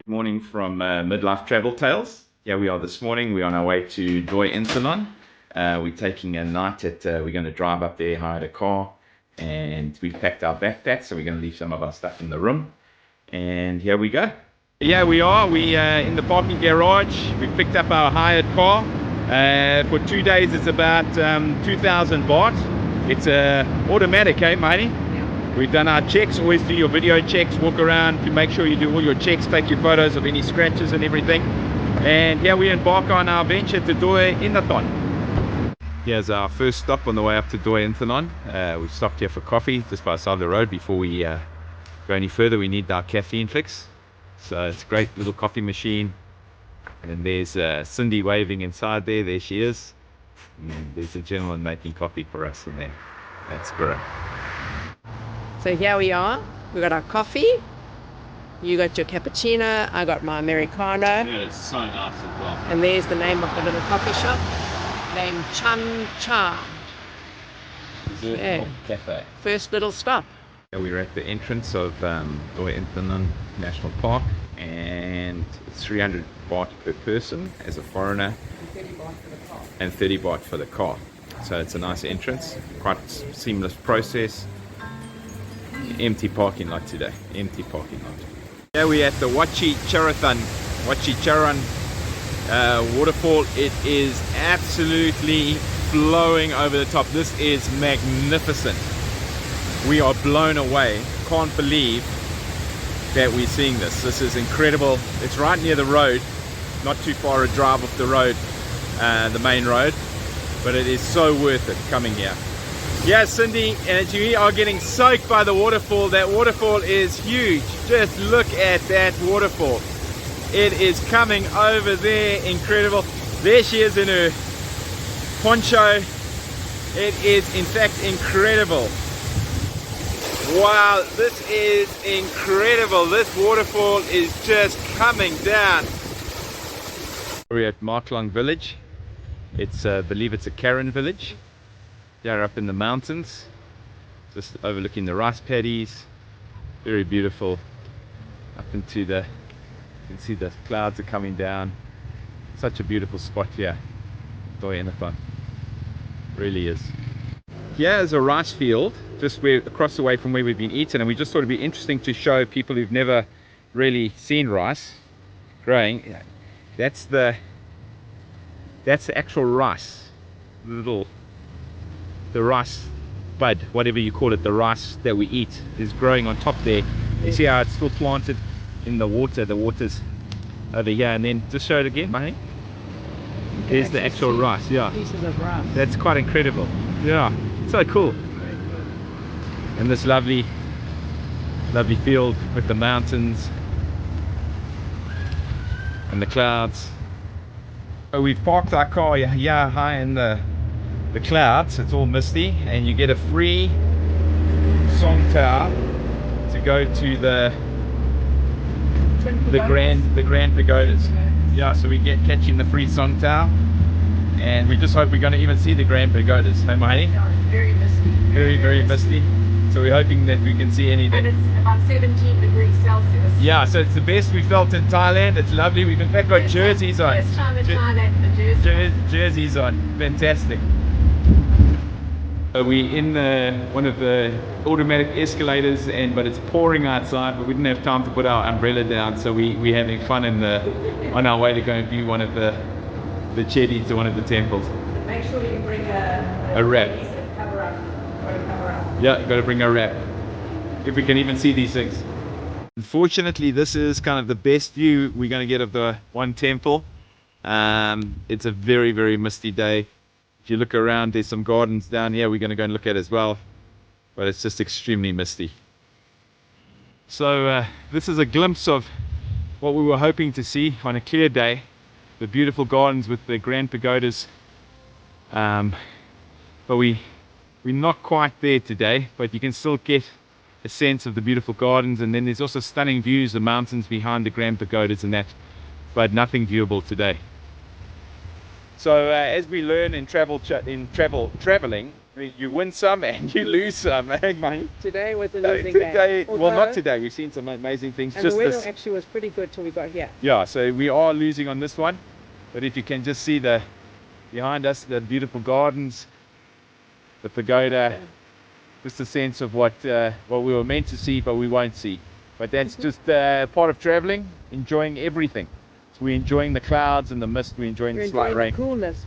Morning from Midlife Travel Tales. Here we are this morning. We're on our way to Doi Inthanon. We're taking a night at, we're going to drive up there, hired a car, and we've packed our backpacks, so we're going to leave some of our stuff in the room. And here we go. Yeah, we are. We in the parking garage. We picked up our hired car. For 2 days, it's about 2,000 baht. It's automatic, eh, matey? We've done our checks. Always do your video checks, walk around to make sure you do all your checks, take your photos of any scratches and everything. And here we embark on our venture to Doi Inthanon. Here's our first stop on the way up to Doi Inthanon. We've stopped here for coffee just by the side of the road. Before we go any further, we need our caffeine fix. So it's a great little coffee machine. And there's Cindy waving inside there. There she is. And there's a gentleman making coffee for us in there. That's great. So here we are. We got our coffee. You got your cappuccino. I got my Americano. Yeah, it's so nice as well. And there's the name of the little coffee shop, named Chang Cha. Yeah. Cafe. First little stop. We're at the entrance of Doi Inthanon National Park, and it's 300 baht per person as a foreigner, And 30 baht for the car. and 30 baht for the car. So it's a nice entrance, quite seamless process. Empty parking lot today, empty parking lot. Yeah, we're at the Wachirathan Waterfall. It is absolutely flowing over the top. This is magnificent. We are blown away. Can't believe that we're seeing this. This is incredible. It's right near the road, not too far a drive off the road, the main road, but it is so worth it coming here. Yeah, Cindy, and we are getting soaked by the waterfall. That waterfall is huge. Just look at that waterfall. It is coming over there. Incredible. There she is in her poncho. It is in fact incredible. Wow, this is incredible. This waterfall is just coming down. We're at Mae Kampong Village. It's I believe it's a Karen village. They're up in the mountains, just overlooking the rice paddies. Very beautiful. Up into the, you can see the clouds are coming down. Such a beautiful spot here, Doi Inthanon. Really is. Here is a rice field, just across the way from where we've been eating, and we just thought it'd be interesting to show people who've never really seen rice growing. That's the actual rice, the rice bud, whatever you call it, the rice that we eat is growing on top there. You see how it's still planted in the water. The water's over here, and then just show it again, mate. There's the actual rice. Yeah, Pieces of rice. that's quite incredible. Yeah, so cool. And this lovely field with the mountains and the clouds. So we've parked our car here high in the clouds. It's all misty, and you get a free song tower to go to the Grand Pagodas. Yeah, so we get catching the free song tower, and we just hope we're going to even see the Grand Pagodas. Hey, Maini? Yeah, it's very misty. Very misty. So we're hoping that we can see anything. And it's about 17 degrees Celsius. Yeah, so it's the best we felt in Thailand. It's lovely. We've in fact got jerseys on. First time in Thailand, the jersey. Jerseys on. Fantastic. We're in one of the automatic escalators, but it's pouring outside, but we didn't have time to put our umbrella down, so we're having fun on our way to go and view one of the chedis to one of the temples. Make sure you bring a wrap. Cover up. Cover up. Yeah, got to bring a wrap if we can even see these things. Unfortunately, this is kind of the best view we're going to get of the one temple. It's a very misty day. If you look around, there's some gardens down here we're going to go and look at as well, but it's just extremely misty. So this is a glimpse of what we were hoping to see on a clear day, the beautiful gardens with the Grand Pagodas, but we're not quite there today, but you can still get a sense of the beautiful gardens, and then there's also stunning views, the mountains behind the Grand Pagodas and that, but nothing viewable today. So as we learn in traveling, you win some and you lose some. Mate. Today was a losing Today, game. well, not today. We've seen some amazing things. And just the weather this. actually was pretty good till we got here. Yeah, so we are losing on this one. But if you can just see behind us, the beautiful gardens, the pagoda, just a sense of what we were meant to see, but we won't see. But that's just part of traveling, enjoying everything. So we're enjoying the clouds and the mist. We're enjoying the slight rain. The coolness.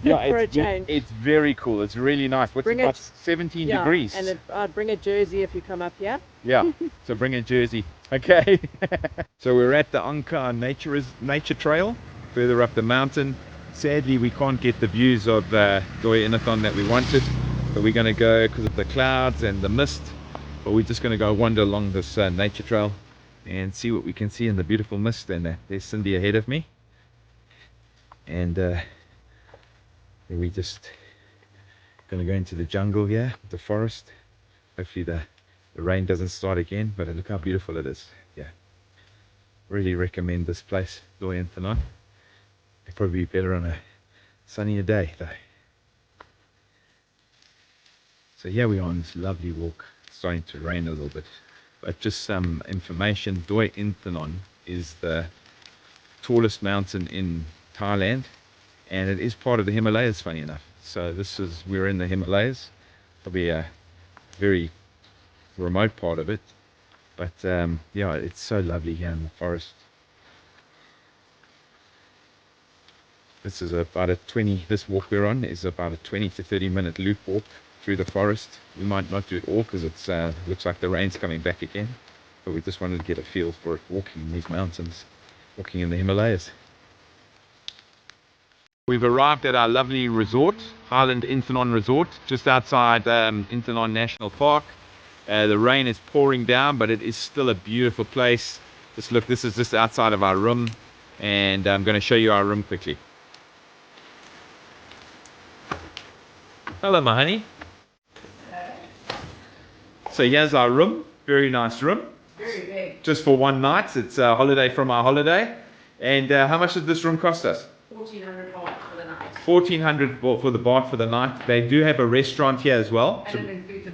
Yeah, for a change. It's very cool. It's really nice. What's Bring about 17 degrees? And I'd bring a jersey if you come up here. Yeah, so bring a jersey. Okay. So we're at the Angkar nature trail, further up the mountain. Sadly, we can't get the views of Doi Inthanon that we wanted, but we're going to go because of the clouds and the mist. But we're just going to go wander along this nature trail and see what we can see in the beautiful mist. And there's Cindy ahead of me. And we just going to go into the jungle here, the forest. Hopefully the rain doesn't start again, but look how beautiful it is. Yeah, really recommend this place, Doi Inthanon. It'd probably be better on a sunnier day though. So here we are on this lovely walk. It's starting to rain a little bit, but just some information. Doi Inthanon is the tallest mountain in Thailand, and it is part of the Himalayas, funny enough. So we're in the Himalayas, probably a very remote part of it, but yeah, it's so lovely here in the forest. This walk we're on is about a 20 to 30 minute loop walk through the forest. We might not do it all because it looks like the rain's coming back again, but we just wanted to get a feel for it, walking in these mountains, walking in the Himalayas. We've arrived at our lovely resort, Highland Inthanon Resort, just outside Inthanon National Park. The rain is pouring down, but it is still a beautiful place. Just look, this is just outside of our room, and I'm going to show you our room quickly. Hello, my honey. So here's our room, very nice room. Very big. Just for one night. It's a holiday from our holiday. And how much did this room cost us? 1,400 baht for the night. 1,400 for the baht for the night. They do have a restaurant here as well. And it includes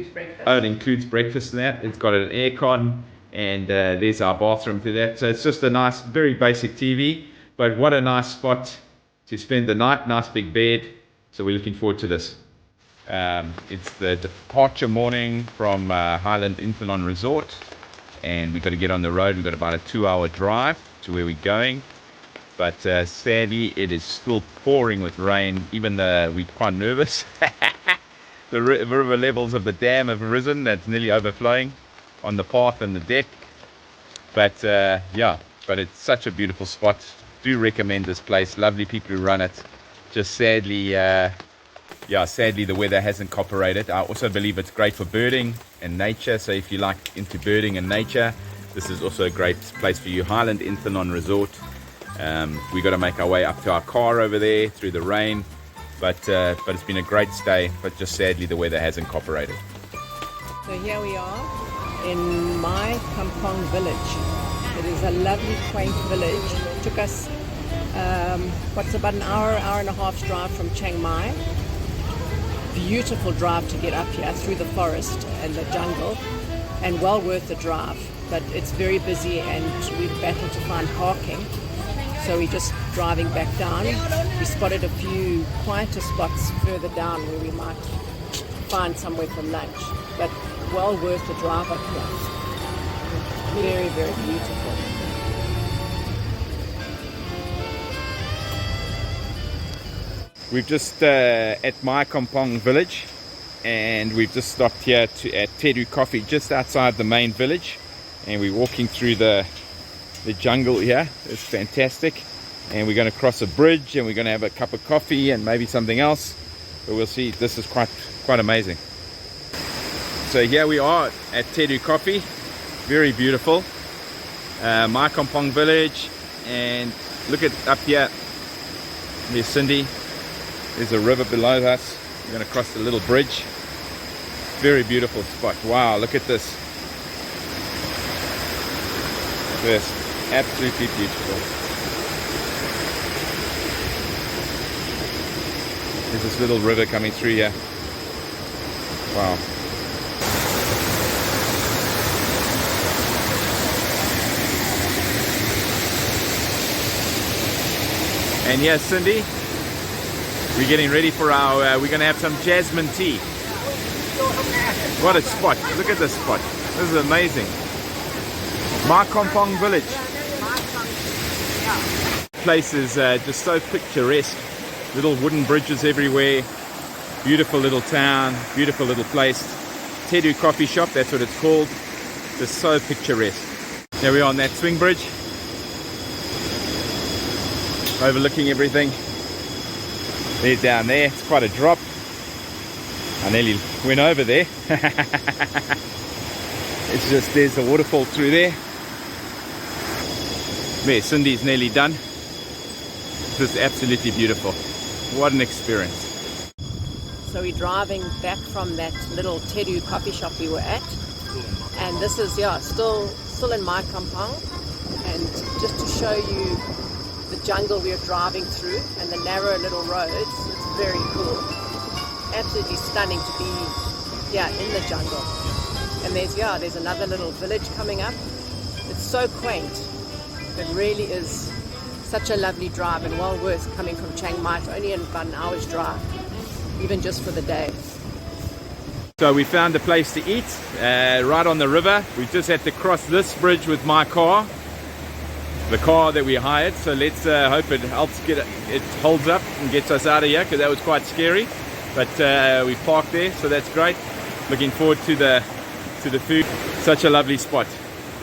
breakfast. Oh, it includes breakfast and that. It's got an aircon, and there's our bathroom to that. So it's just a nice, very basic TV. But what a nice spot to spend the night. Nice big bed. So we're looking forward to this. It's the departure morning from Highland Inthanon Resort, and we've got to get on the road. We've got about a 2-hour drive to where we're going, but sadly it is still pouring with rain. Even though we're quite nervous. The river levels of the dam have risen. That's nearly overflowing on the path and the deck, but yeah, but it's such a beautiful spot. Do recommend this place. Lovely people who run it. Just sadly sadly the weather hasn't cooperated. I also believe it's great for birding and nature, so if you like into birding and nature, this is also a great place for you. Highland Inthanon Resort. We got to make our way up to our car over there through the rain, but it's been a great stay, but just sadly the weather hasn't cooperated. So here we are in Mae Kampong Village. It is a lovely, quaint village. It took us about an hour and a half's drive from Chiang Mai. Beautiful drive to get up here through the forest and the jungle, and well worth the drive, but it's very busy and we've battled to find parking, so we're just driving back down. We spotted a few quieter spots further down where we might find somewhere for lunch, but well worth the drive up here. Very, very beautiful. We've just at Mae Kampong Village, and we've just stopped here at Tedu Coffee just outside the main village, and we're walking through the jungle here. It's fantastic, and we're going to cross a bridge, and we're going to have a cup of coffee and maybe something else, but we'll see. This is quite amazing. So here we are at Tedu Coffee, very beautiful, Mae Kampong Village, and look at up here, there's Cindy. There's a river below us. We're going to cross the little bridge. Very beautiful spot. Wow, look at this. This absolutely beautiful. There's this little river coming through here. Wow. And yes, Cindy, we're getting ready for our, we're going to have some jasmine tea. What a spot. Look at this spot. This is amazing. Mae Kampong Village. Place is just so picturesque. Little wooden bridges everywhere. Beautiful little town. Beautiful little place. Tedu coffee shop, that's what it's called. Just so picturesque. There we are on that swing bridge. Overlooking everything. There's down there. It's quite a drop. I nearly went over there. It's just, there's a waterfall through there. There, Cindy's nearly done. This is absolutely beautiful. What an experience. So we're driving back from that little Tedu coffee shop we were at. And this is, yeah, still in Mae Kampong. And just to show you the jungle we are driving through and the narrow little roads, it's very cool. Absolutely stunning to be, yeah, in the jungle. And there's another little village coming up. It's so quaint. It really is such a lovely drive and well worth coming from Chiang Mai. It's only in about an hour's drive, even just for the day. So we found a place to eat right on the river. We just had to cross this bridge with my car, the car that we hired. So let's hope it helps it holds up and gets us out of here, because that was quite scary. But we parked there, so that's great. Looking forward to the food. Such a lovely spot.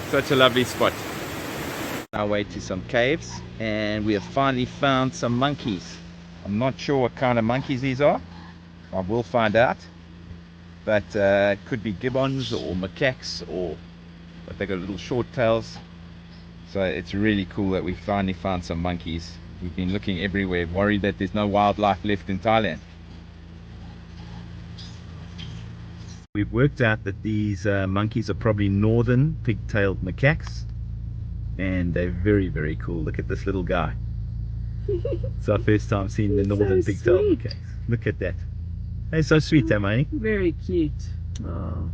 Such a lovely spot. Our way to some caves, and we have finally found some monkeys. I'm not sure what kind of monkeys these are. I will find out. But it could be gibbons or macaques, but they got little short tails. So it's really cool that we finally found some monkeys. We've been looking everywhere, worried that there's no wildlife left in Thailand. We've worked out that these monkeys are probably northern pig-tailed macaques, and they're very, very cool. Look at this little guy. It's our first time seeing the northern so pig-tailed sweet. macaques. Look at that. They're so sweet, Tamuang. Very cute. Oh.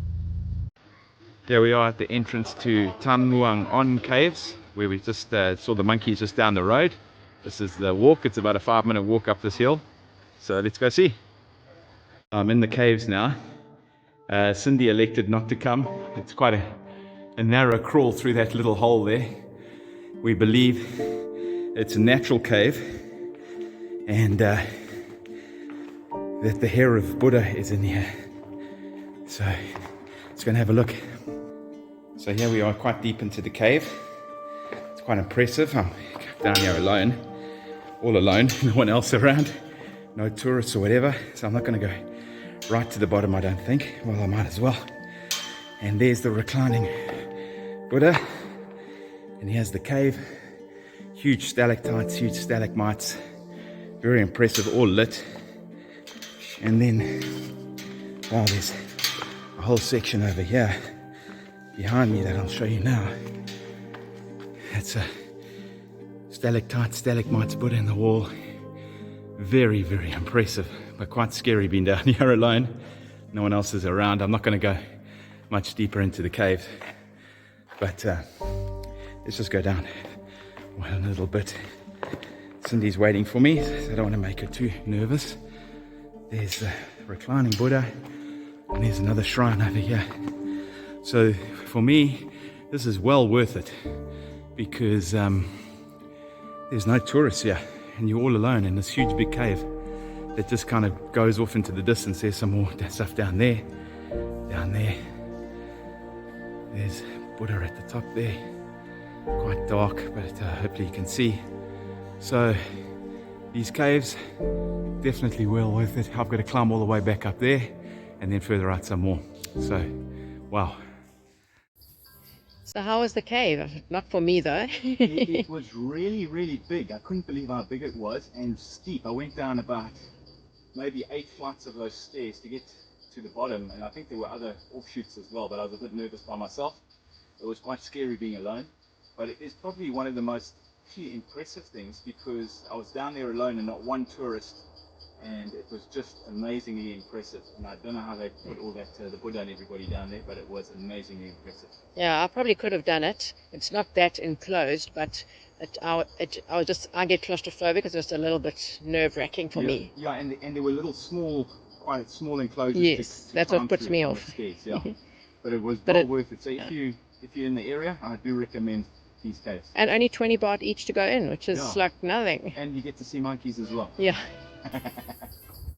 Here we are at the entrance to Tamuang On caves, where we just saw the monkeys just down the road. This is the walk. It's about a 5-minute walk up this hill. So let's go see. I'm in the caves now. Cindy elected not to come. It's quite a narrow crawl through that little hole there. We believe it's a natural cave, and that the hair of Buddha is in here. So let's go and have a look. So here we are, quite deep into the cave. It's quite impressive. I'm down here alone, all alone, no one else around, no tourists or whatever. So I'm not going to go right to the bottom, I don't think. Well, I might as well. And there's the reclining Buddha, and here's the cave. Huge stalactites, huge stalagmites, very impressive, all lit. And then, wow, there's a whole section over here behind me that I'll show you now. It's a stalactite, stalagmites Buddha in the wall. Very, very impressive, but quite scary being down here alone. No one else is around. I'm not going to go much deeper into the cave, but let's just go down a little bit. Cindy's waiting for me, so I don't want to make her too nervous. There's the reclining Buddha, and there's another shrine over here. So for me, this is well worth it, because there's no tourists here, and you're all alone in this huge big cave that just kind of goes off into the distance. There's some more stuff down there. There's Buddha at the top there. Quite dark, but hopefully you can see. So these caves, definitely well worth it. I've got to climb all the way back up there and then further out some more. So, wow. So how was the cave? Not for me though. It was really, really big. I couldn't believe how big it was, and steep. I went down about maybe 8 flights of those stairs to get to the bottom, and I think there were other offshoots as well, but I was a bit nervous by myself. It was quite scary being alone, but it is probably one of the most impressive things, because I was down there alone and not one tourist, and it was just amazingly impressive. And I don't know how they put all that the Buddha and everybody down there, but it was amazingly impressive. Yeah, I probably could have done it. It's not that enclosed, but I get claustrophobic because it's a little bit nerve-wracking for me. Yeah, and there were little quite small enclosures. Yes, to that's what climb puts through me on the off. stairs, yeah. But it was But well worth it. So if you're in the area, I do recommend these caves. And only 20 baht each to go in, which is Yeah. like nothing. And you get to see monkeys as well. Yeah.